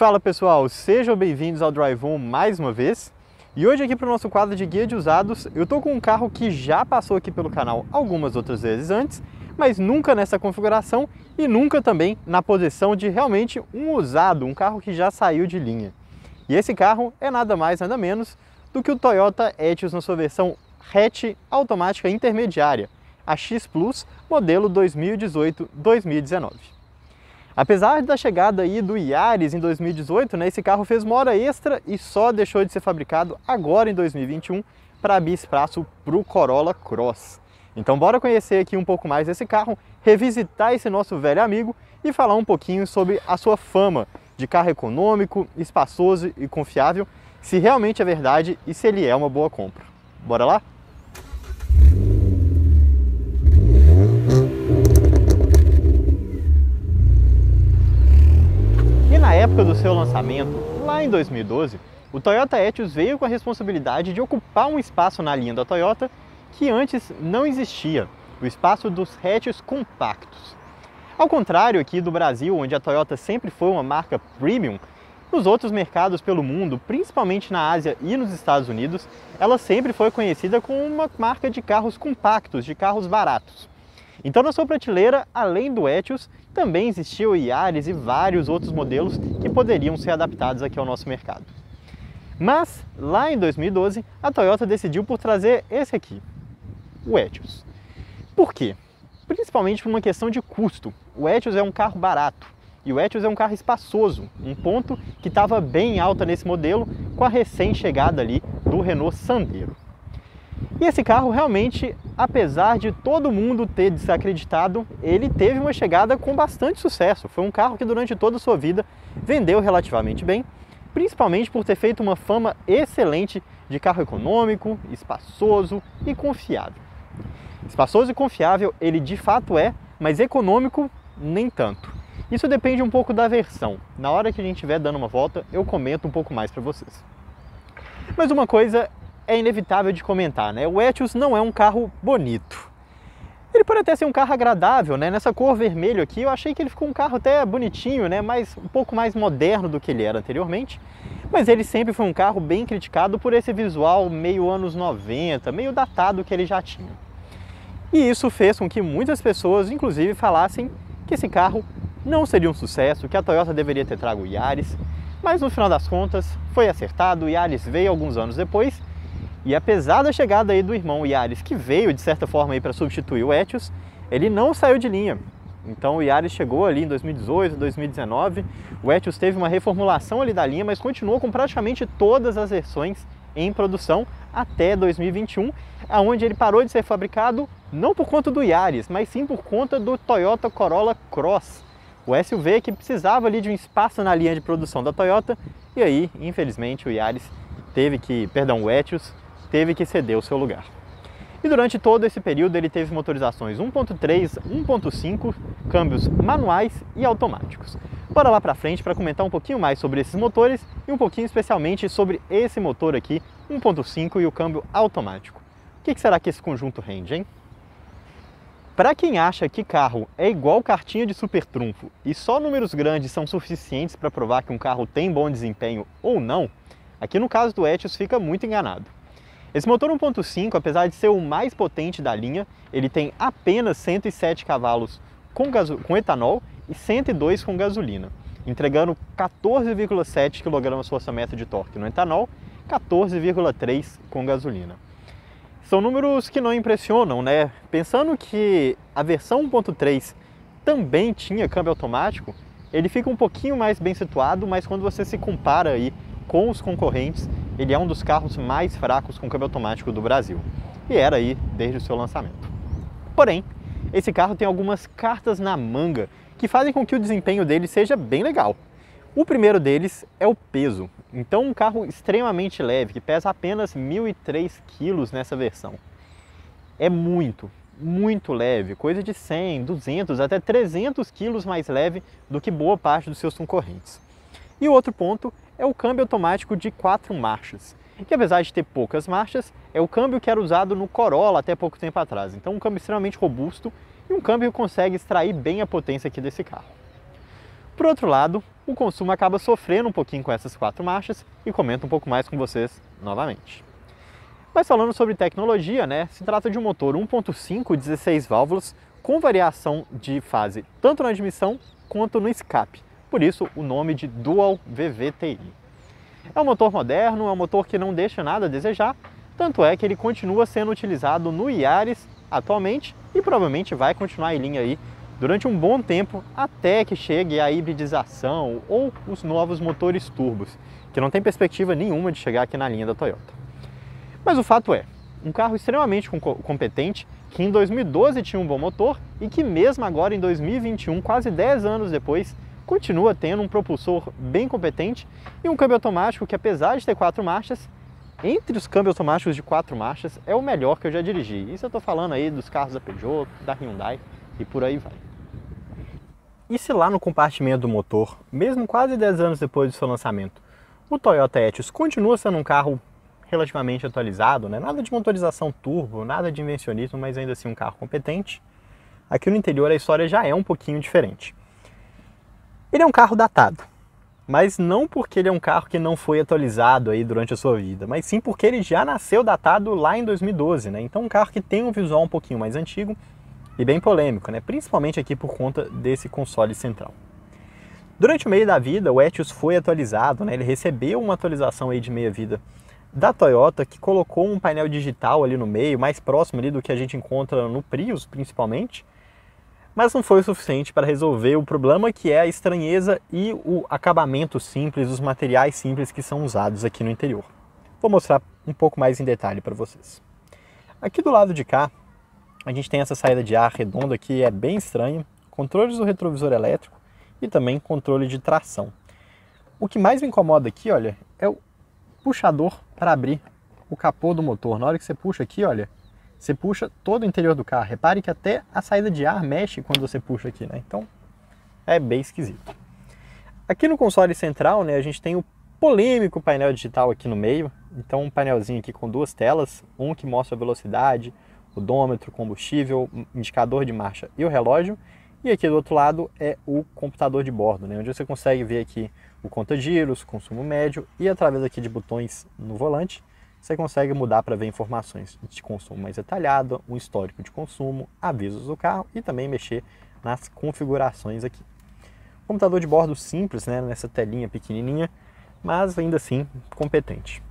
Fala pessoal, sejam bem-vindos ao Drive On mais uma vez. E hoje aqui para o nosso quadro de guia de usados, eu tô com um carro que já passou aqui pelo canal algumas outras vezes antes, mas nunca nessa configuração e nunca também na posição de realmente um usado, um carro que já saiu de linha. E esse carro é nada mais nada menos do que o Toyota Etios na sua versão hatch automática intermediária, a X Plus, modelo 2018-2019. Apesar da chegada aí do Yaris em 2018, esse carro fez uma hora extra e só deixou de ser fabricado agora em 2021 para abrir espaço para o Corolla Cross. Então bora conhecer aqui um pouco mais desse carro, revisitar esse nosso velho amigo e falar um pouquinho sobre a sua fama de carro econômico, espaçoso e confiável, se realmente é verdade e se ele é uma boa compra. Bora lá? Na época do seu lançamento, lá em 2012, o Toyota Etios veio com a responsabilidade de ocupar um espaço na linha da Toyota que antes não existia, o espaço dos hatches compactos. Ao contrário aqui do Brasil, onde a Toyota sempre foi uma marca premium, nos outros mercados pelo mundo, principalmente na Ásia e nos Estados Unidos, ela sempre foi conhecida como uma marca de carros compactos, de carros baratos. Então na sua prateleira, além do Etios, também existia o Yaris e vários outros modelos que poderiam ser adaptados aqui ao nosso mercado. Mas, lá em 2012, a Toyota decidiu por trazer esse aqui, o Etios. Por quê? Principalmente por uma questão de custo. O Etios é um carro barato e o Etios é um carro espaçoso, um ponto que estava bem alta nesse modelo com a recém-chegada ali do Renault Sandero. E esse carro realmente, apesar de todo mundo ter desacreditado, ele teve uma chegada com bastante sucesso. Foi um carro que durante toda a sua vida vendeu relativamente bem, principalmente por ter feito uma fama excelente de carro econômico, espaçoso e confiável. Espaçoso e confiável ele de fato é, mas econômico nem tanto. Isso depende um pouco da versão. Na hora que a gente estiver dando uma volta, eu comento um pouco mais para vocês. Mas uma coisa é inevitável de comentar, O Etios não é um carro bonito. Ele pode até ser um carro agradável, Nessa cor vermelho aqui eu achei que ele ficou um carro até bonitinho, Mas um pouco mais moderno do que ele era anteriormente. Mas ele sempre foi um carro bem criticado por esse visual meio anos 90, meio datado que ele já tinha. E isso fez com que muitas pessoas, inclusive, falassem que esse carro não seria um sucesso, que a Toyota deveria ter trago o Yaris. Mas no final das contas foi acertado, o Yaris veio alguns anos depois. E apesar da chegada aí do irmão Yaris, que veio de certa forma para substituir o Etios, ele não saiu de linha. Então o Yaris chegou ali em 2018, 2019, o Etios teve uma reformulação ali da linha, mas continuou com praticamente todas as versões em produção até 2021, onde ele parou de ser fabricado não por conta do Yaris, mas sim por conta do Toyota Corolla Cross, o SUV que precisava ali de um espaço na linha de produção da Toyota, e aí, infelizmente, o Etios teve que ceder o seu lugar. E durante todo esse período ele teve motorizações 1.3, 1.5, câmbios manuais e automáticos. Bora lá para frente para comentar um pouquinho mais sobre esses motores e um pouquinho especialmente sobre esse motor aqui, 1.5 e o câmbio automático. O que será que esse conjunto rende, hein? Para quem acha que carro é igual cartinha de super trunfo e só números grandes são suficientes para provar que um carro tem bom desempenho ou não, aqui no caso do Etios fica muito enganado. Esse motor 1.5, apesar de ser o mais potente da linha, ele tem apenas 107 cavalos com etanol e 102 com gasolina, entregando 14,7 kgfm de torque no etanol, 14,3 com gasolina. São números que não impressionam, Pensando que a versão 1.3 também tinha câmbio automático, ele fica um pouquinho mais bem situado, mas quando você se compara aí com os concorrentes, ele é um dos carros mais fracos com câmbio automático do Brasil. E era aí desde o seu lançamento. Porém, esse carro tem algumas cartas na manga que fazem com que o desempenho dele seja bem legal. O primeiro deles é o peso. Então um carro extremamente leve, que pesa apenas 1.003 kg nessa versão. É muito leve, coisa de 100, 200, até 300 kg mais leve do que boa parte dos seus concorrentes. E o outro ponto é o câmbio automático de 4 marchas, que apesar de ter poucas marchas, é o câmbio que era usado no Corolla até pouco tempo atrás. Então um câmbio extremamente robusto e um câmbio que consegue extrair bem a potência aqui desse carro. Por outro lado, o consumo acaba sofrendo um pouquinho com essas 4 marchas e comento um pouco mais com vocês novamente. Mas falando sobre tecnologia, né, se trata de um motor 1.5 16 válvulas com variação de fase tanto na admissão quanto no escape, por isso o nome de Dual VVTi. É um motor moderno, é um motor que não deixa nada a desejar, tanto é que ele continua sendo utilizado no Yaris atualmente e provavelmente vai continuar em linha aí durante um bom tempo até que chegue a hibridização ou os novos motores turbos, que não tem perspectiva nenhuma de chegar aqui na linha da Toyota. Mas o fato é, um carro extremamente competente, que em 2012 tinha um bom motor e que mesmo agora em 2021, quase 10 anos depois, continua tendo um propulsor bem competente e um câmbio automático que, apesar de ter 4 marchas, entre os câmbios automáticos de 4 marchas é o melhor que eu já dirigi. Isso eu estou falando aí dos carros da Peugeot, da Hyundai e por aí vai. E se lá no compartimento do motor, mesmo quase 10 anos depois do seu lançamento, o Toyota Etios continua sendo um carro relativamente atualizado, né? Nada de motorização turbo, nada de invencionismo, mas ainda assim um carro competente, aqui no interior a história já é um pouquinho diferente. Ele é um carro datado, mas não porque ele é um carro que não foi atualizado aí durante a sua vida, mas sim porque ele já nasceu datado lá em 2012, né? Então um carro que tem um visual um pouquinho mais antigo e bem polêmico, né? Principalmente aqui por conta desse console central. Durante o meio da vida, o Etios foi atualizado, né? Ele recebeu uma atualização aí de meia-vida da Toyota, que colocou um painel digital ali no meio, mais próximo ali do que a gente encontra no Prius, principalmente, mas não foi o suficiente para resolver o problema que é a estranheza e o acabamento simples, os materiais simples que são usados aqui no interior. Vou mostrar um pouco mais em detalhe para vocês. Aqui do lado de cá, a gente tem essa saída de ar redonda que é bem estranha, controles do retrovisor elétrico e também controle de tração. O que mais me incomoda aqui, olha, é o puxador para abrir o capô do motor. Na hora que você puxa aqui, olha, você puxa todo o interior do carro. Repare que até a saída de ar mexe quando você puxa aqui, né? Então, é bem esquisito. Aqui no console central, né, a gente tem o polêmico painel digital aqui no meio. Então, um painelzinho aqui com 2 telas, um que mostra a velocidade, odômetro, combustível, indicador de marcha e o relógio. E aqui do outro lado é o computador de bordo, né, onde você consegue ver aqui o conta-giros, consumo médio e através aqui de botões no volante, você consegue mudar para ver informações de consumo mais detalhado, um histórico de consumo, avisos do carro e também mexer nas configurações aqui. Computador de bordo simples, né, nessa telinha pequenininha, mas ainda assim competente.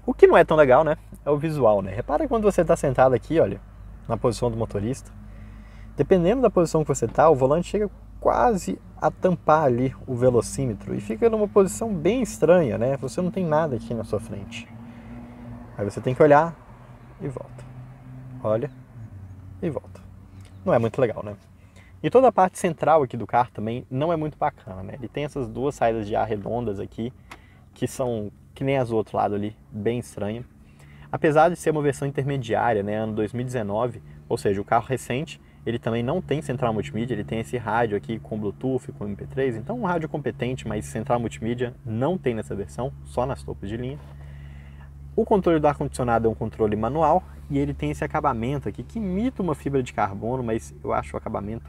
O que não é tão legal, né, é o visual, né? Repara quando você está sentado aqui, olha, na posição do motorista, dependendo da posição que você está, o volante chega quase a tampar ali o velocímetro e fica numa posição bem estranha, né? Você não tem nada aqui na sua frente. Aí você tem que olhar e volta. Olha e volta. Não é muito legal, né? E toda a parte central aqui do carro também não é muito bacana, né? Ele tem essas 2 saídas de ar redondas aqui, que são, que nem as do outro lado ali, bem estranha. Apesar de ser uma versão intermediária, né, ano 2019, ou seja, o carro recente, ele também não tem central multimídia, ele tem esse rádio aqui com Bluetooth, com MP3, então um rádio competente, mas central multimídia não tem nessa versão, só nas topos de linha. O controle do ar-condicionado é um controle manual e ele tem esse acabamento aqui que imita uma fibra de carbono, mas eu acho o acabamento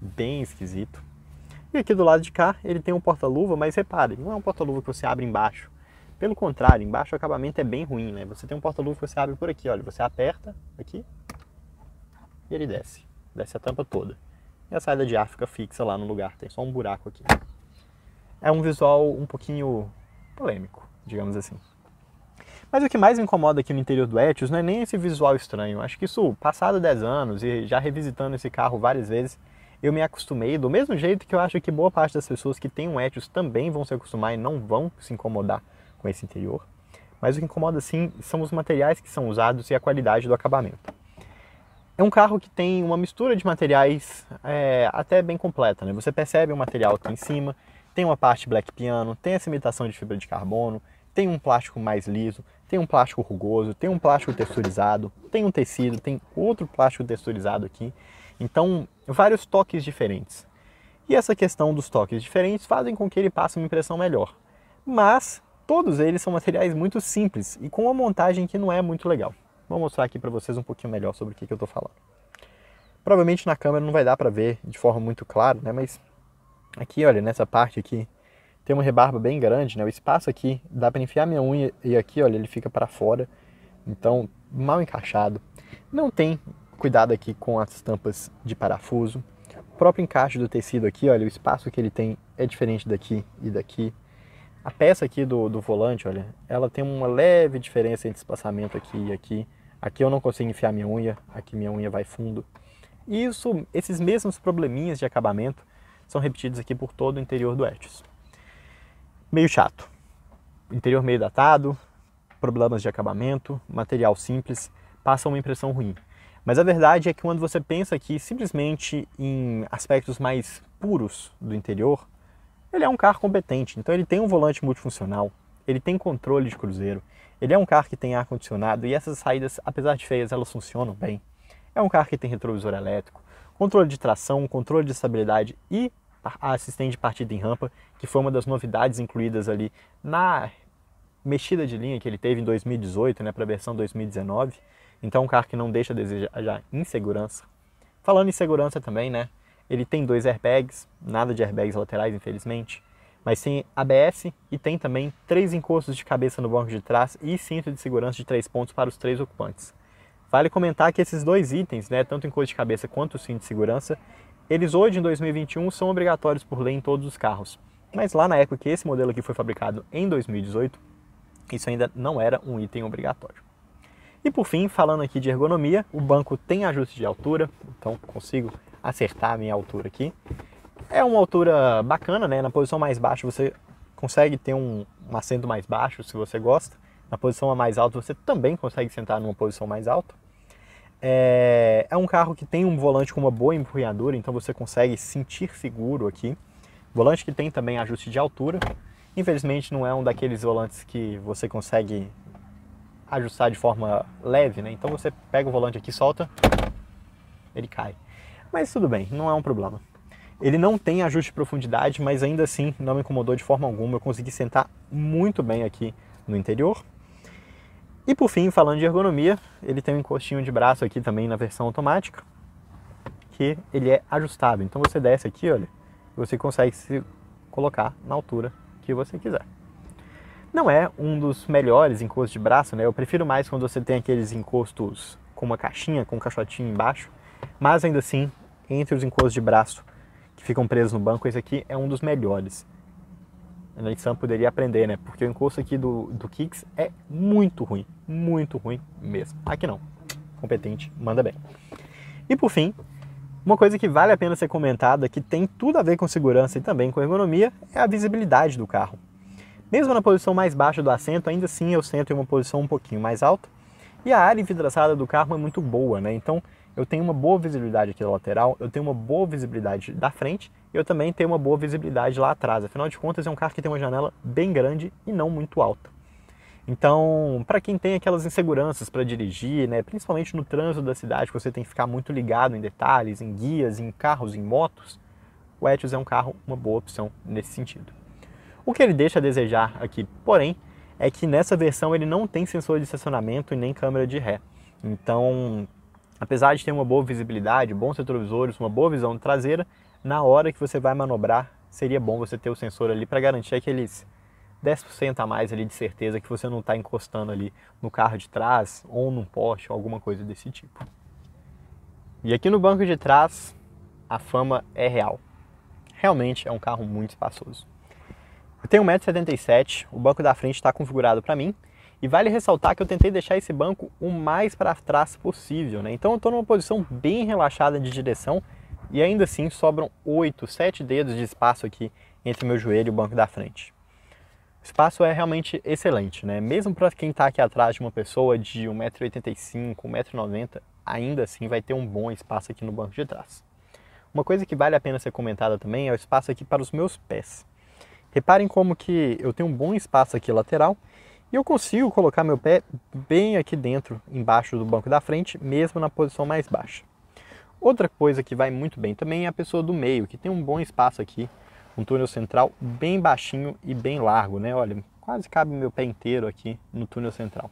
bem esquisito. E aqui do lado de cá ele tem um porta-luva, mas repare, não é um porta-luva que você abre embaixo. Pelo contrário, embaixo o acabamento é bem ruim, né? Você tem um porta-luva que você abre por aqui, olha, você aperta aqui e ele desce. Desce a tampa toda. E a saída de ar fica fixa lá no lugar, tem só um buraco aqui. É um visual um pouquinho polêmico, digamos assim. Mas o que mais me incomoda aqui no interior do Etios não é nem esse visual estranho. Acho que isso, passado 10 anos e já revisitando esse carro várias vezes, eu me acostumei do mesmo jeito que eu acho que boa parte das pessoas que têm um Etios também vão se acostumar e não vão se incomodar com esse interior. Mas o que incomoda sim são os materiais que são usados e a qualidade do acabamento. É um carro que tem uma mistura de materiais até bem completa, né? Você percebe o material aqui em cima, tem uma parte black piano, tem essa imitação de fibra de carbono, tem um plástico mais liso, tem um plástico rugoso, tem um plástico texturizado, tem um tecido, tem outro plástico texturizado aqui. Então, vários toques diferentes. E essa questão dos toques diferentes fazem com que ele passe uma impressão melhor. Mas todos eles são materiais muito simples e com uma montagem que não é muito legal. Vou mostrar aqui para vocês um pouquinho melhor sobre o que eu estou falando. Provavelmente na câmera não vai dar para ver de forma muito clara, né? Mas aqui, olha, nessa parte aqui tem uma rebarba bem grande, né? O espaço aqui, dá para enfiar minha unha e aqui, olha, ele fica para fora. Então, mal encaixado. Não tem cuidado aqui com as tampas de parafuso. O próprio encaixe do tecido aqui, olha, o espaço que ele tem é diferente daqui e daqui. A peça aqui do volante, olha, ela tem uma leve diferença entre espaçamento aqui e aqui. Aqui eu não consigo enfiar minha unha, aqui minha unha vai fundo. E esses mesmos probleminhas de acabamento são repetidos aqui por todo o interior do Etios. Meio chato. Interior meio datado, problemas de acabamento, material simples, passa uma impressão ruim. Mas a verdade é que quando você pensa aqui simplesmente em aspectos mais puros do interior, ele é um carro competente. Então ele tem um volante multifuncional, ele tem controle de cruzeiro, ele é um carro que tem ar-condicionado e essas saídas, apesar de feias, elas funcionam bem. É um carro que tem retrovisor elétrico, controle de tração, controle de estabilidade e assistente de partida em rampa, que foi uma das novidades incluídas ali na mexida de linha que ele teve em 2018, né, para a versão 2019. Então um carro que não deixa a desejar em segurança. Falando em segurança também, né, ele tem 2 airbags, nada de airbags laterais, infelizmente, mas tem ABS e tem também 3 encostos de cabeça no banco de trás e cinto de segurança de 3 pontos para os 3 ocupantes. Vale comentar que esses 2 itens, né, tanto o encosto de cabeça quanto o cinto de segurança, eles hoje em 2021 são obrigatórios por lei em todos os carros. Mas lá na época que esse modelo aqui foi fabricado em 2018, isso ainda não era um item obrigatório. E por fim, falando aqui de ergonomia, o banco tem ajuste de altura, então consigo acertar a minha altura aqui. É uma altura bacana, né? Na posição mais baixa você consegue ter um assento mais baixo, se você gosta. Na posição mais alta você também consegue sentar numa posição mais alta. É um carro que tem um volante com uma boa empunhadura, então você consegue se sentir seguro aqui. Volante que tem também ajuste de altura. Infelizmente não é um daqueles volantes que você consegue ajustar de forma leve, né? Então você pega o volante aqui, solta, ele cai. Mas tudo bem, não é um problema. Ele não tem ajuste de profundidade, mas ainda assim não me incomodou de forma alguma. Eu consegui sentar muito bem aqui no interior. E por fim, falando de ergonomia, ele tem um encostinho de braço aqui também na versão automática, que ele é ajustável. Então você desce aqui, olha, e você consegue se colocar na altura que você quiser. Não é um dos melhores encostos de braço, né? Eu prefiro mais quando você tem aqueles encostos com uma caixinha, com um caixotinho embaixo, mas ainda assim, entre os encostos de braço que ficam presos no banco, esse aqui é um dos melhores. A Nissan poderia aprender, né? Porque o encosto aqui do Kicks é muito ruim mesmo. Aqui não, competente, manda bem. E por fim, uma coisa que vale a pena ser comentada, que tem tudo a ver com segurança e também com ergonomia, é a visibilidade do carro. Mesmo na posição mais baixa do assento, ainda assim eu sento em uma posição um pouquinho mais alta. E a área envidraçada do carro é muito boa, né? Então eu tenho uma boa visibilidade aqui da lateral, eu tenho uma boa visibilidade da frente e eu também tenho uma boa visibilidade lá atrás. Afinal de contas é um carro que tem uma janela bem grande e não muito alta. Então, para quem tem aquelas inseguranças para dirigir, né, principalmente no trânsito da cidade, que você tem que ficar muito ligado em detalhes, em guias, em carros, em motos, o Etios é um carro, uma boa opção nesse sentido. O que ele deixa a desejar aqui, porém, é que nessa versão ele não tem sensor de estacionamento e nem câmera de ré. Então, apesar de ter uma boa visibilidade, bons retrovisores, uma boa visão traseira, na hora que você vai manobrar, seria bom você ter o sensor ali para garantir aqueles 10% a mais ali de certeza que você não está encostando ali no carro de trás ou num poste ou alguma coisa desse tipo. E aqui no banco de trás, a fama é real. Realmente é um carro muito espaçoso. Eu tenho 1,77 m, o banco da frente está configurado para mim, e vale ressaltar que eu tentei deixar esse banco o mais para trás possível, né? Então eu estou numa posição bem relaxada de direção e ainda assim sobram 8, 7 dedos de espaço aqui entre o meu joelho e o banco da frente. O espaço é realmente excelente, né? Mesmo para quem está aqui atrás de uma pessoa de 1,85 m, 1,90 m, ainda assim vai ter um bom espaço aqui no banco de trás. Uma coisa que vale a pena ser comentada também é o espaço aqui para os meus pés. Reparem como que eu tenho um bom espaço aqui lateral e eu consigo colocar meu pé bem aqui dentro, embaixo do banco da frente, mesmo na posição mais baixa. Outra coisa que vai muito bem também é a pessoa do meio, que tem um bom espaço aqui, um túnel central bem baixinho e bem largo, né? Olha, quase cabe meu pé inteiro aqui no túnel central.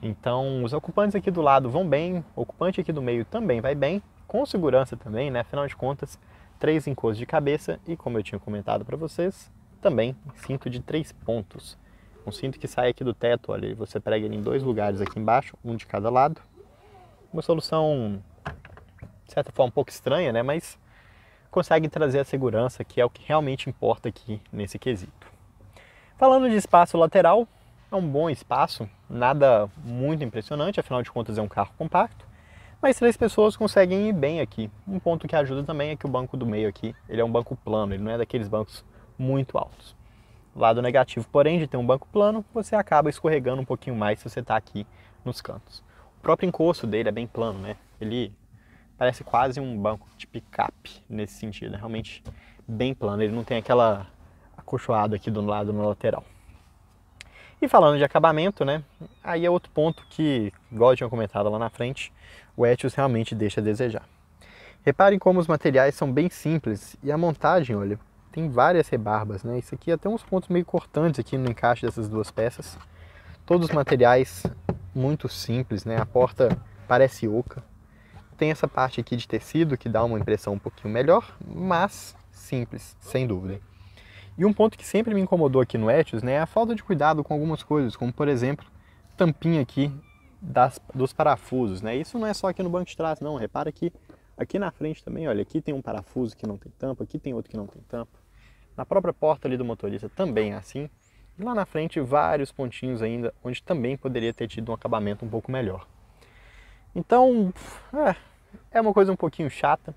Então, os ocupantes aqui do lado vão bem, o ocupante aqui do meio também vai bem, com segurança também, né? Afinal de contas, 3 encostos de cabeça e, como eu tinha comentado para vocês, também cinto de 3 pontos. Um cinto que sai aqui do teto, olha, você prega ele em 2 lugares aqui embaixo, um de cada lado. Uma solução, de certa forma, um pouco estranha, né? Mas consegue trazer a segurança, que é o que realmente importa aqui nesse quesito. Falando de espaço lateral, é um bom espaço, nada muito impressionante, afinal de contas é um carro compacto, mas 3 pessoas conseguem ir bem aqui. Um ponto que ajuda também é que o banco do meio aqui, ele é um banco plano, ele não é daqueles bancos muito altos. Lado negativo, porém, de ter um banco plano, você acaba escorregando um pouquinho mais se você está aqui nos cantos. O próprio encosto dele é bem plano, né? Ele parece quase um banco de picape nesse sentido, é realmente bem plano, ele não tem aquela acolchoada aqui do lado no lateral. E falando de acabamento, né? Aí é outro ponto que, igual eu tinha comentado lá na frente, o Etios realmente deixa a desejar. Reparem como os materiais são bem simples e a montagem, olha, tem várias rebarbas, né? Isso aqui é até uns pontos meio cortantes aqui no encaixe dessas 2 peças. Todos os materiais muito simples, né? A porta parece oca. Tem essa parte aqui de tecido que dá uma impressão um pouquinho melhor, mas simples, sem dúvida. E um ponto que sempre me incomodou aqui no Etios, né, é a falta de cuidado com algumas coisas, como por exemplo, tampinha aqui dos parafusos, né? Isso não é só aqui no banco de trás, não. Repara que aqui na frente também, olha, aqui tem um parafuso que não tem tampa, aqui tem outro que não tem tampa. Na própria porta ali do motorista também é assim. E lá na frente vários pontinhos ainda, onde também poderia ter tido um acabamento um pouco melhor. Então, é uma coisa um pouquinho chata,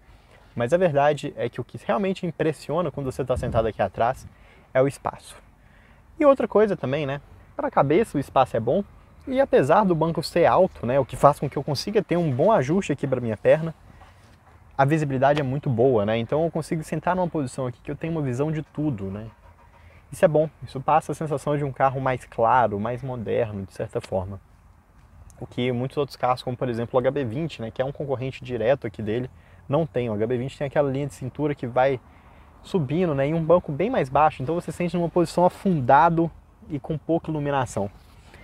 mas a verdade é que o que realmente impressiona quando você está sentado aqui atrás é o espaço. E outra coisa também, né? Para a cabeça o espaço é bom, e apesar do banco ser alto, né, o que faz com que eu consiga ter um bom ajuste aqui para minha perna, a visibilidade é muito boa, né? Então eu consigo sentar numa posição aqui que eu tenho uma visão de tudo, né? Isso é bom, isso passa a sensação de um carro mais claro, mais moderno, de certa forma. O que muitos outros carros, como por exemplo o HB20, né, que é um concorrente direto aqui dele, não tem. O HB20 tem aquela linha de cintura que vai subindo, né, em um banco bem mais baixo, então você sente numa posição afundado e com pouca iluminação.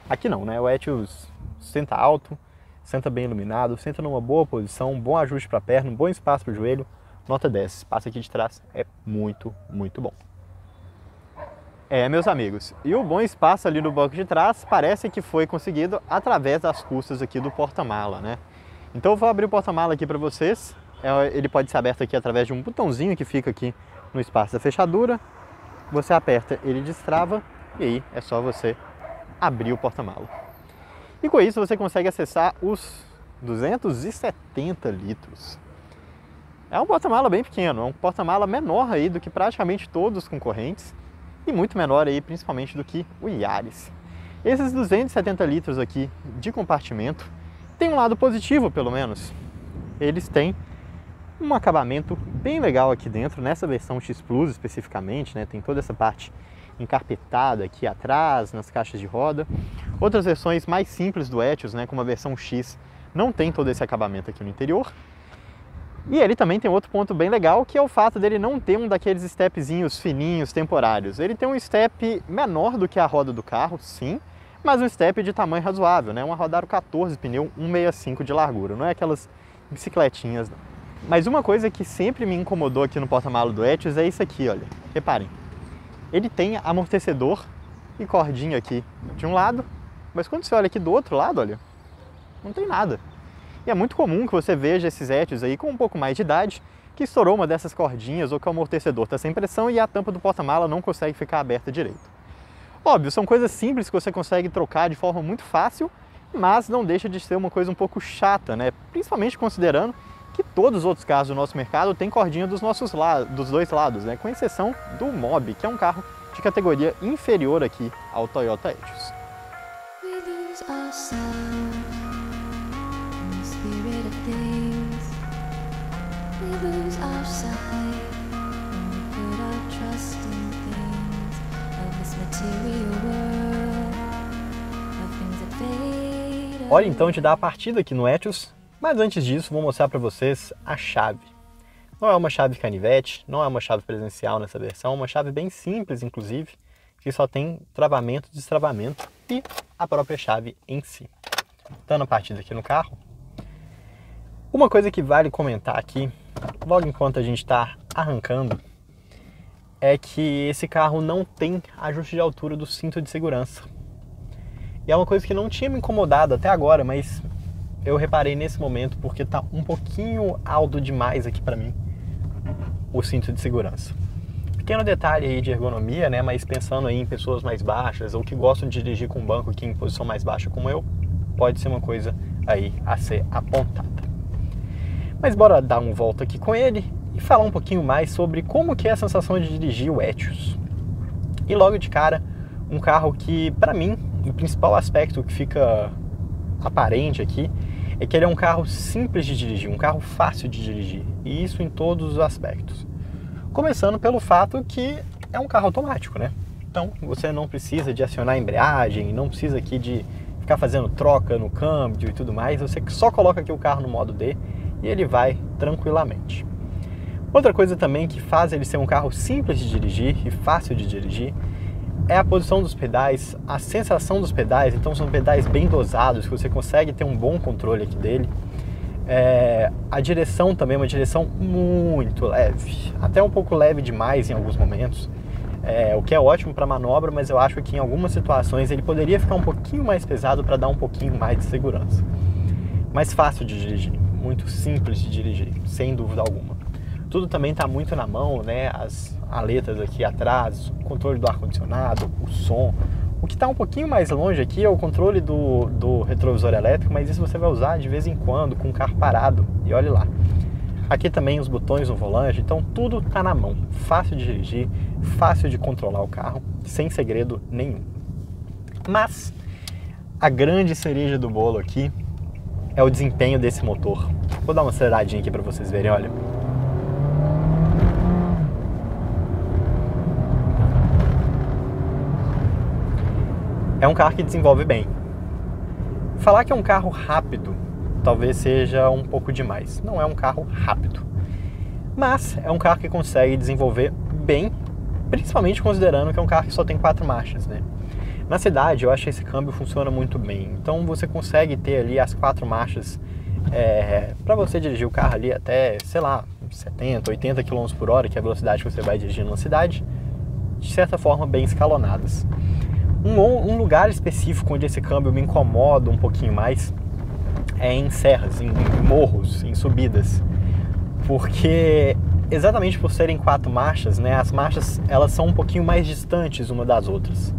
Aqui não, né? O Etios senta alto, senta bem iluminado, senta numa boa posição, um bom ajuste para a perna, um bom espaço para o joelho, nota 10. Esse espaço aqui de trás é muito, muito bom. Meus amigos, e o bom espaço ali no banco de trás parece que foi conseguido através das custas aqui do porta-mala, né? Então eu vou abrir o porta-mala aqui para vocês. Ele pode ser aberto aqui através de um botãozinho que fica aqui no espaço da fechadura. Você aperta, ele destrava e aí é só você abrir o porta-mala. E com isso você consegue acessar os 270 litros. É um porta-mala bem pequeno, é um porta-mala menor aí do que praticamente todos os concorrentes e muito menor aí principalmente do que o Yaris. Esses 270 litros aqui de compartimento tem um lado positivo, pelo menos. Eles têm um acabamento bem legal aqui dentro, nessa versão X Plus especificamente, né? Tem toda essa parte encarpetada aqui atrás, nas caixas de roda. Outras versões mais simples do Etios, né, como a versão X, não tem todo esse acabamento aqui no interior. E ele também tem outro ponto bem legal, que é o fato dele não ter um daqueles stepzinhos fininhos, temporários. Ele tem um step menor do que a roda do carro, sim, mas um step de tamanho razoável, né? Um Rodaro 14 pneu 165 de largura, não é aquelas bicicletinhas, não. Mas uma coisa que sempre me incomodou aqui no porta-malas do Etios é isso aqui, olha. Reparem, ele tem amortecedor e cordinha aqui de um lado, mas quando você olha aqui do outro lado, olha, não tem nada. E é muito comum que você veja esses Etios aí com um pouco mais de idade que estourou uma dessas cordinhas ou que o amortecedor está sem pressão e a tampa do porta-mala não consegue ficar aberta direito. Óbvio, são coisas simples que você consegue trocar de forma muito fácil, mas não deixa de ser uma coisa um pouco chata, né? Principalmente considerando que todos os outros carros do nosso mercado têm cordinha dos dois lados, né? Com exceção do Mobi, que é um carro de categoria inferior aqui ao Toyota Etios. Hora então de dar a partida aqui no Etios, mas antes disso vou mostrar para vocês a chave. Não é uma chave canivete, não é uma chave presencial nessa versão, é uma chave bem simples inclusive, que só tem travamento, destravamento e a própria chave em si. Dando a partida aqui no carro. Uma coisa que vale comentar aqui, logo enquanto a gente está arrancando, é que esse carro não tem ajuste de altura do cinto de segurança. E é uma coisa que não tinha me incomodado até agora, mas eu reparei nesse momento porque tá um pouquinho alto demais aqui pra mim o cinto de segurança. Pequeno detalhe aí de ergonomia, né? Mas pensando aí em pessoas mais baixas ou que gostam de dirigir com o banco aqui em posição mais baixa como eu, pode ser uma coisa aí a ser apontada. Mas bora dar uma volta aqui com ele e falar um pouquinho mais sobre como que é a sensação de dirigir o Etios. E logo de cara, um carro que, para mim, o principal aspecto que fica aparente aqui é que ele é um carro simples de dirigir, um carro fácil de dirigir, e isso em todos os aspectos. Começando pelo fato que é um carro automático, né? Então você não precisa de acionar a embreagem, não precisa aqui de ficar fazendo troca no câmbio e tudo mais, você só coloca aqui o carro no modo D e ele vai tranquilamente. Outra coisa também que faz ele ser um carro simples de dirigir e fácil de dirigir é a posição dos pedais, a sensação dos pedais. Então são pedais bem dosados, que você consegue ter um bom controle aqui dele. A direção também é uma direção muito leve, até um pouco leve demais em alguns momentos, o que é ótimo para manobra, mas eu acho que em algumas situações ele poderia ficar um pouquinho mais pesado para dar um pouquinho mais de segurança. Mais fácil de dirigir, muito simples de dirigir, sem dúvida alguma. Tudo também está muito na mão, né? As aletas aqui atrás, o controle do ar-condicionado, o som. O que está um pouquinho mais longe aqui é o controle do retrovisor elétrico, mas isso você vai usar de vez em quando com o carro parado, e olhe lá. Aqui também os botões no volante, então tudo está na mão. Fácil de dirigir, fácil de controlar o carro, sem segredo nenhum. Mas a grande cereja do bolo aqui é o desempenho desse motor. Vou dar uma aceleradinha aqui para vocês verem, olha. É um carro que desenvolve bem. Falar que é um carro rápido talvez seja um pouco demais. Não é um carro rápido, mas é um carro que consegue desenvolver bem, principalmente considerando que é um carro que só tem 4 marchas, né? Na cidade eu acho que esse câmbio funciona muito bem. Então você consegue ter ali as 4 marchas para você dirigir o carro ali até, sei lá, 70, 80 km por hora, que é a velocidade que você vai dirigindo na cidade, de certa forma bem escalonadas. Um lugar específico onde esse câmbio me incomoda um pouquinho mais é em serras, em morros, em subidas. Porque exatamente por serem 4 marchas, né, as marchas elas são um pouquinho mais distantes uma das outras.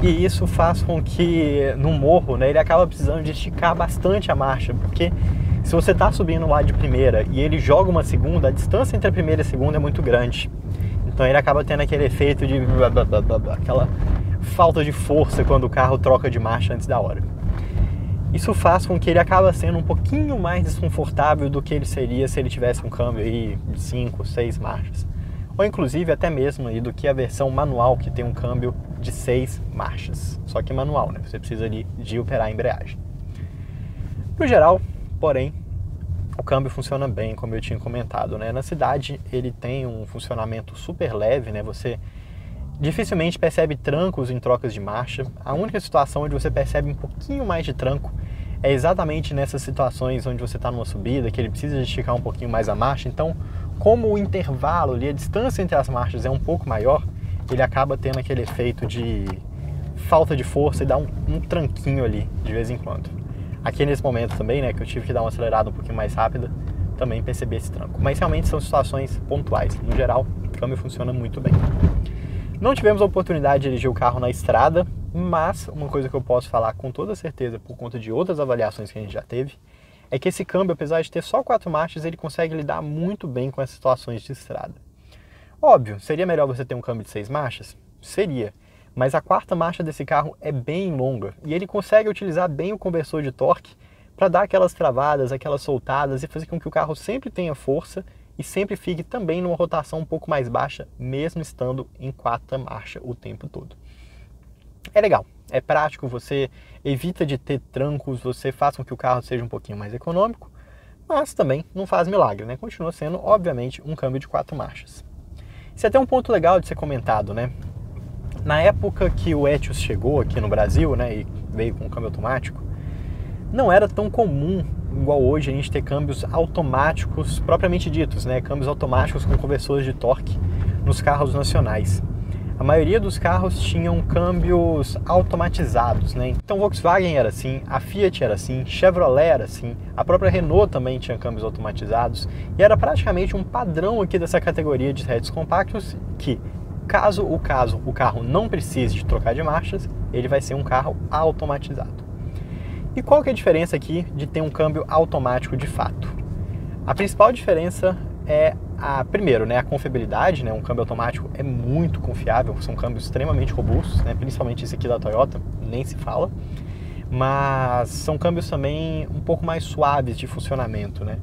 E isso faz com que no morro, né, ele acaba precisando de esticar bastante a marcha, porque se você está subindo lá de primeira e ele joga uma segunda, a distância entre a primeira e a segunda é muito grande. Então ele acaba tendo aquele efeito de aquela falta de força quando o carro troca de marcha antes da hora. Isso faz com que ele acaba sendo um pouquinho mais desconfortável do que ele seria se ele tivesse um câmbio aí de 5, 6 marchas. Ou inclusive até mesmo aí do que a versão manual, que tem um câmbio de 6 marchas. Só que manual, né? Você precisa de operar a embreagem. No geral, porém, o câmbio funciona bem, como eu tinha comentado, né? Na cidade ele tem um funcionamento super leve, né? Você dificilmente percebe trancos em trocas de marcha. A única situação onde você percebe um pouquinho mais de tranco é exatamente nessas situações onde você está numa subida, que ele precisa de esticar um pouquinho mais a marcha. Então, como o intervalo ali, a distância entre as marchas é um pouco maior, ele acaba tendo aquele efeito de falta de força e dá um tranquinho ali de vez em quando. Aqui nesse momento também, né, que eu tive que dar uma acelerada um pouquinho mais rápida, também percebi esse tranco. Mas realmente são situações pontuais. No geral, o câmbio funciona muito bem. Não tivemos a oportunidade de dirigir o carro na estrada, mas uma coisa que eu posso falar com toda certeza, por conta de outras avaliações que a gente já teve, é que esse câmbio, apesar de ter só 4 marchas, ele consegue lidar muito bem com as situações de estrada. Óbvio, seria melhor você ter um câmbio de 6 marchas? Seria, mas a 4ª marcha desse carro é bem longa e ele consegue utilizar bem o conversor de torque para dar aquelas travadas, aquelas soltadas e fazer com que o carro sempre tenha força e sempre fique também numa rotação um pouco mais baixa, mesmo estando em 4ª marcha o tempo todo. É legal, é prático, você evita de ter trancos, você faz com que o carro seja um pouquinho mais econômico, mas também não faz milagre, né? Continua sendo, obviamente, um câmbio de 4 marchas. Isso é até um ponto legal de ser comentado, né? Na época que o Etios chegou aqui no Brasil, né, e veio com câmbio automático, não era tão comum, igual hoje, a gente ter câmbios automáticos propriamente ditos, né? Câmbios automáticos com conversores de torque nos carros nacionais. A maioria dos carros tinham câmbios automatizados, né? Então Volkswagen era assim, a Fiat era assim, Chevrolet era assim, a própria Renault também tinha câmbios automatizados e era praticamente um padrão aqui dessa categoria de hatches compactos que, caso o carro não precise de trocar de marchas, ele vai ser um carro automatizado. E qual que é a diferença aqui de ter um câmbio automático de fato? A principal diferença é primeiro, né, a confiabilidade, né, um câmbio automático é muito confiável, são câmbios extremamente robustos, né, principalmente esse aqui da Toyota, nem se fala, mas são câmbios também um pouco mais suaves de funcionamento, né.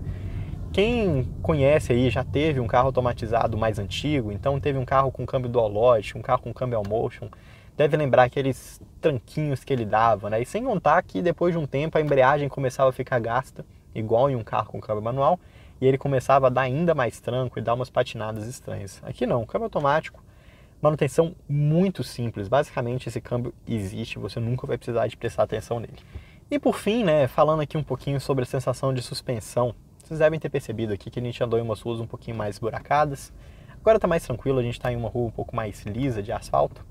Quem conhece aí, já teve um carro automatizado mais antigo, então teve um carro com câmbio dual lock, um carro com câmbio all motion, deve lembrar aqueles tranquinhos que ele dava, né, e sem contar que depois de um tempo a embreagem começava a ficar gasta, igual em um carro com câmbio manual, e ele começava a dar ainda mais tranco e dar umas patinadas estranhas. Aqui não, câmbio automático, manutenção muito simples. Basicamente esse câmbio existe, você nunca vai precisar de prestar atenção nele. E por fim, né, falando aqui um pouquinho sobre a sensação de suspensão, vocês devem ter percebido aqui que a gente andou em umas ruas um pouquinho mais esburacadas. Agora está mais tranquilo, a gente está em uma rua um pouco mais lisa de asfalto,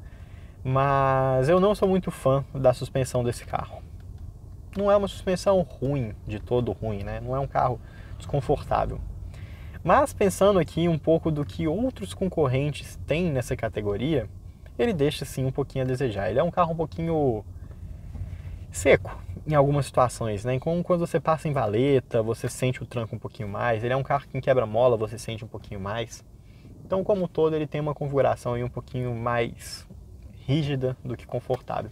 mas eu não sou muito fã da suspensão desse carro. Não é uma suspensão ruim, de todo ruim, né? Não é um carro desconfortável. Mas pensando aqui um pouco do que outros concorrentes têm nessa categoria, ele deixa sim um pouquinho a desejar. Ele é um carro um pouquinho seco em algumas situações, né? Como quando você passa em valeta, você sente o tranco um pouquinho mais. Ele é um carro que em quebra-mola você sente um pouquinho mais. Então, como um todo, ele tem uma configuração aí um pouquinho mais rígida do que confortável.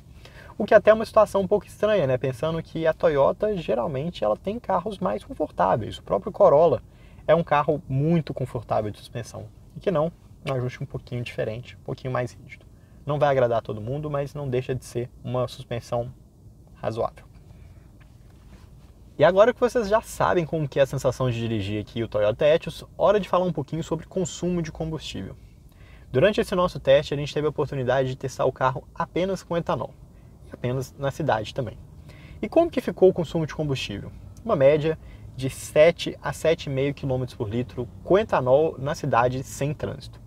O que até é uma situação um pouco estranha, né? Pensando que a Toyota, geralmente, ela tem carros mais confortáveis. O próprio Corolla é um carro muito confortável de suspensão. E que não, um ajuste um pouquinho diferente, um pouquinho mais rígido. Não vai agradar a todo mundo, mas não deixa de ser uma suspensão razoável. E agora que vocês já sabem como que é a sensação de dirigir aqui o Toyota Etios, hora de falar um pouquinho sobre consumo de combustível. Durante esse nosso teste, a gente teve a oportunidade de testar o carro apenas com etanol. Apenas na cidade também. E como que ficou o consumo de combustível? Uma média de 7 a 7,5 km por litro com etanol na cidade sem trânsito.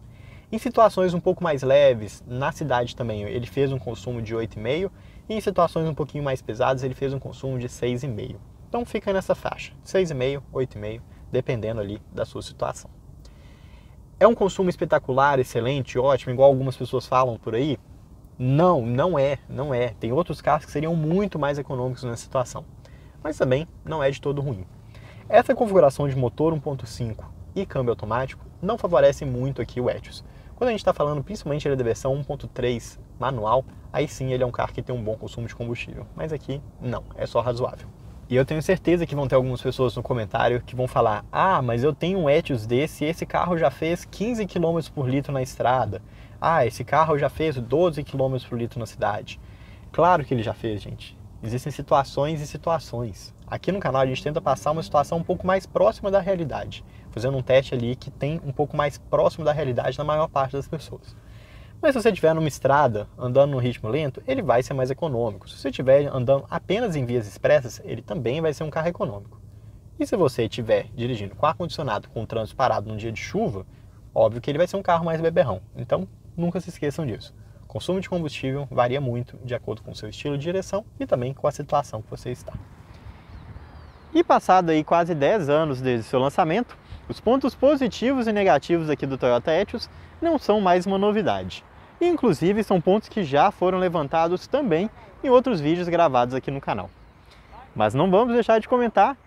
Em situações um pouco mais leves, na cidade também ele fez um consumo de 8,5 e em situações um pouquinho mais pesadas ele fez um consumo de 6,5. Então fica nessa faixa, 6,5, 8,5, dependendo ali da sua situação. É um consumo espetacular, excelente, ótimo, igual algumas pessoas falam por aí? Não, não é. Tem outros carros que seriam muito mais econômicos nessa situação. Mas também não é de todo ruim. Essa configuração de motor 1.5 e câmbio automático não favorece muito aqui o Etios. Quando a gente está falando principalmente da versão 1.3 manual, aí sim ele é um carro que tem um bom consumo de combustível. Mas aqui não, é só razoável. E eu tenho certeza que vão ter algumas pessoas no comentário que vão falar: ah, mas eu tenho um Etios desse e esse carro já fez 15 km por litro na estrada. Ah, esse carro já fez 12 km por litro na cidade. Claro que ele já fez, gente. Existem situações e situações. Aqui no canal a gente tenta passar uma situação um pouco mais próxima da realidade, fazendo um teste ali que tem um pouco mais próximo da realidade na maior parte das pessoas. Mas se você estiver numa estrada, andando num ritmo lento, ele vai ser mais econômico. Se você estiver andando apenas em vias expressas, ele também vai ser um carro econômico. E se você estiver dirigindo com ar-condicionado, com o trânsito parado num dia de chuva, óbvio que ele vai ser um carro mais beberrão. Então, nunca se esqueçam disso. O consumo de combustível varia muito de acordo com o seu estilo de direção e também com a situação que você está. E passado aí quase 10 anos desde seu lançamento, os pontos positivos e negativos aqui do Toyota Etios não são mais uma novidade. E, inclusive, são pontos que já foram levantados também em outros vídeos gravados aqui no canal. Mas não vamos deixar de comentar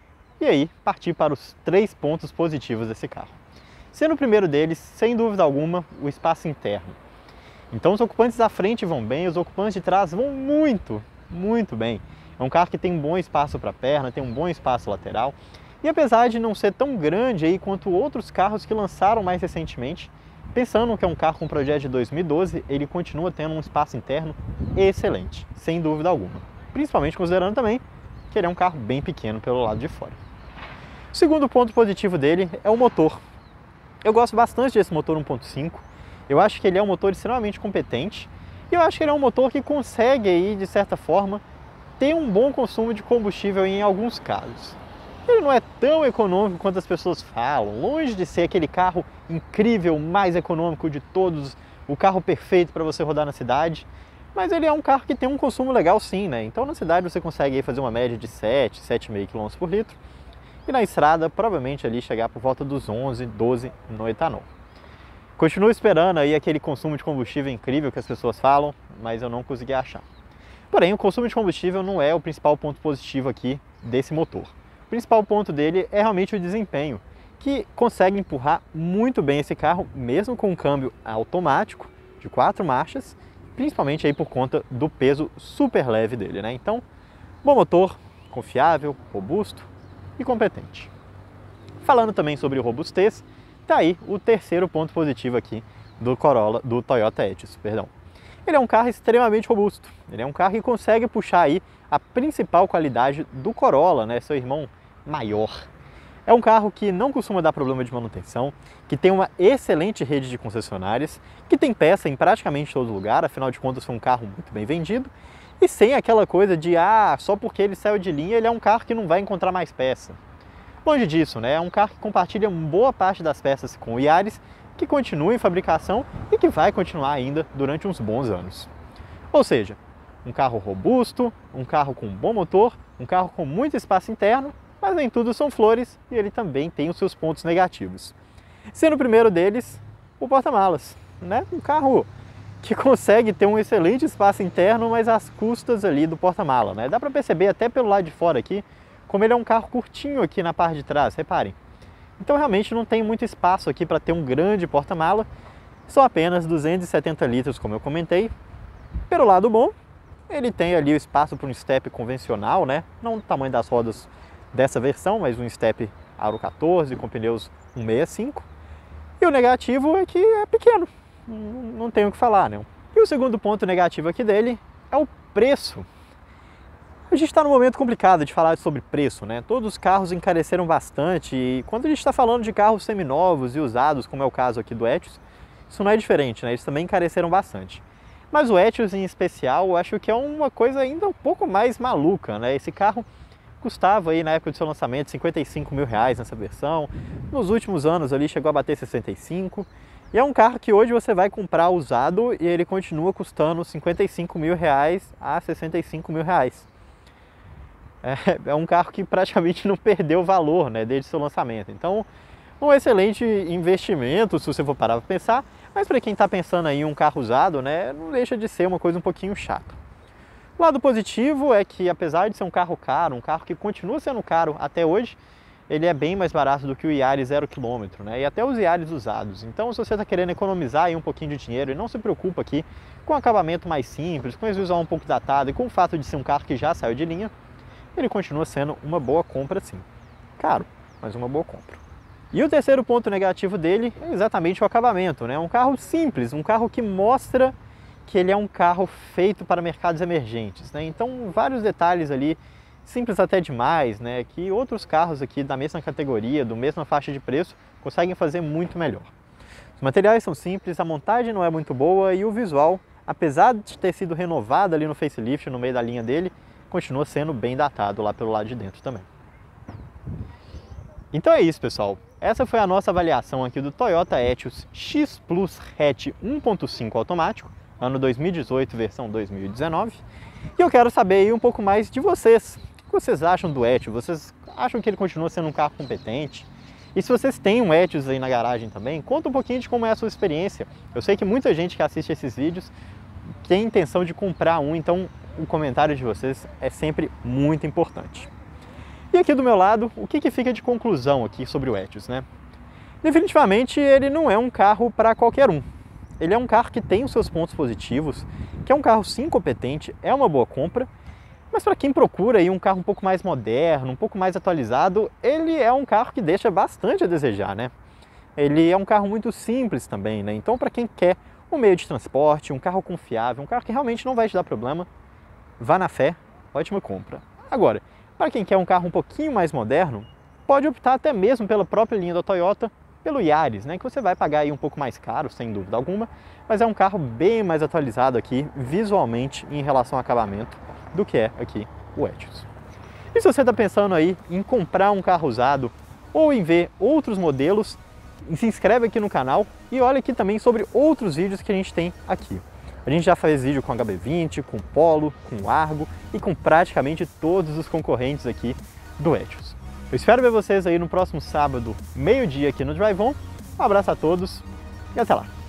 e aí partir para os 3 pontos positivos desse carro. Sendo o primeiro deles, sem dúvida alguma, o espaço interno. Então os ocupantes da frente vão bem, os ocupantes de trás vão muito bem. É um carro que tem um bom espaço para a perna, tem um bom espaço lateral. E apesar de não ser tão grande aí quanto outros carros que lançaram mais recentemente, pensando que é um carro com projeto de 2012, ele continua tendo um espaço interno excelente, sem dúvida alguma. Principalmente considerando também que ele é um carro bem pequeno pelo lado de fora. O segundo ponto positivo dele é o motor. Eu gosto bastante desse motor 1.5, eu acho que ele é um motor extremamente competente e eu acho que ele é um motor que consegue aí, de certa forma, ter um bom consumo de combustível em alguns casos. ele não é tão econômico quanto as pessoas falam, longe de ser aquele carro incrível, mais econômico de todos, o carro perfeito para você rodar na cidade, mas ele é um carro que tem um consumo legal sim, né? Então na cidade você consegue aí fazer uma média de 7,5 km por litro, e na estrada provavelmente ali chegar por volta dos 11, 12 no etanol. Continuo esperando aí aquele consumo de combustível incrível que as pessoas falam, mas eu não consegui achar. Porém, o consumo de combustível não é o principal ponto positivo aqui desse motor. O principal ponto dele é realmente o desempenho, que consegue empurrar muito bem esse carro, mesmo com um câmbio automático de 4 marchas, principalmente aí por conta do peso super leve dele, né? Então, bom motor, confiável, robusto e competente. Falando também sobre robustez, tá aí o terceiro ponto positivo aqui do Toyota Etios, perdão. Ele é um carro extremamente robusto, ele é um carro que consegue puxar aí a principal qualidade do Corolla, né, seu irmão maior. É um carro que não costuma dar problema de manutenção, que tem uma excelente rede de concessionárias, que tem peça em praticamente todo lugar, afinal de contas foi um carro muito bem vendido, e sem aquela coisa de, só porque ele saiu de linha ele é um carro que não vai encontrar mais peça. Longe disso, né? É um carro que compartilha boa parte das peças com o Yaris, que continua em fabricação e que vai continuar ainda durante uns bons anos. Ou seja, um carro robusto, um carro com um bom motor, um carro com muito espaço interno, mas nem tudo são flores e ele também tem os seus pontos negativos. Sendo o primeiro deles, o porta-malas, né? Um carro que consegue ter um excelente espaço interno, mas às custas ali do porta-mala, né? Dá para perceber até pelo lado de fora aqui, como ele é um carro curtinho aqui na parte de trás, reparem. Então realmente não tem muito espaço aqui para ter um grande porta-mala, são apenas 270 litros, como eu comentei. Pelo lado bom, ele tem ali o espaço para um step convencional, né? Não do tamanho das rodas dessa versão, mas um step aro 14 com pneus 165. E o negativo é que é pequeno, não tenho o que falar, né? E o segundo ponto negativo aqui dele é o preço. A gente está num momento complicado de falar sobre preço, né? Todos os carros encareceram bastante e quando a gente está falando de carros seminovos e usados, como é o caso aqui do Etios, isso não é diferente, né? Eles também encareceram bastante. Mas o Etios em especial, eu acho que é uma coisa ainda um pouco mais maluca, né? Esse carro custava aí na época do seu lançamento 55 mil reais nessa versão, nos últimos anos ali chegou a bater 65, e é um carro que hoje você vai comprar usado e ele continua custando 55 mil reais a 65 mil reais. É um carro que praticamente não perdeu valor, né, desde seu lançamento. Então, um excelente investimento, se você for parar para pensar, mas para quem está pensando aí em um carro usado, né, não deixa de ser uma coisa um pouquinho chata. O lado positivo é que, apesar de ser um carro caro, um carro que continua sendo caro até hoje, ele é bem mais barato do que o Yaris 0 km, né, e até os Yaris usados. Então, se você está querendo economizar aí um pouquinho de dinheiro e não se preocupa aqui com um acabamento mais simples, com esse visual um pouco datado e com o fato de ser um carro que já saiu de linha, ele continua sendo uma boa compra sim. Caro, mas uma boa compra. E o terceiro ponto negativo dele é exatamente o acabamento, né? Um carro simples, um carro que mostra que ele é um carro feito para mercados emergentes, né? Então, vários detalhes ali, simples até demais, né? Que outros carros aqui da mesma categoria, do mesma faixa de preço, conseguem fazer muito melhor. Os materiais são simples, a montagem não é muito boa e o visual, apesar de ter sido renovado ali no facelift, no meio da linha dele, continua sendo bem datado lá pelo lado de dentro também. Então é isso, pessoal. Essa foi a nossa avaliação aqui do Toyota Etios X Plus Hatch 1.5 automático, ano 2018, versão 2019. E eu quero saber aí um pouco mais de vocês. O que vocês acham do Etios? Vocês acham que ele continua sendo um carro competente? E se vocês têm um Etios aí na garagem também, conta um pouquinho de como é a sua experiência. Eu sei que muita gente que assiste esses vídeos tem intenção de comprar um, então o comentário de vocês é sempre muito importante. E aqui do meu lado, o que fica de conclusão aqui sobre o Etios, né? Definitivamente ele não é um carro para qualquer um. Ele é um carro que tem os seus pontos positivos, que é um carro sim competente, é uma boa compra, mas para quem procura aí um carro um pouco mais moderno, um pouco mais atualizado, ele é um carro que deixa bastante a desejar, né? Ele é um carro muito simples também, né? Então para quem quer um meio de transporte, um carro confiável, um carro que realmente não vai te dar problema, vá na fé, ótima compra. Agora, para quem quer um carro um pouquinho mais moderno, pode optar até mesmo pela própria linha da Toyota, pelo Yaris, né, que você vai pagar aí um pouco mais caro, sem dúvida alguma, mas é um carro bem mais atualizado aqui, visualmente, em relação ao acabamento, do que é aqui o Etios. E se você está pensando aí em comprar um carro usado ou em ver outros modelos, se inscreve aqui no canal e olha aqui também sobre outros vídeos que a gente tem aqui. A gente já faz vídeo com HB20, com Polo, com Argo e com praticamente todos os concorrentes aqui do Etios. Eu espero ver vocês aí no próximo sábado, meio-dia aqui no Drive On. Um abraço a todos e até lá!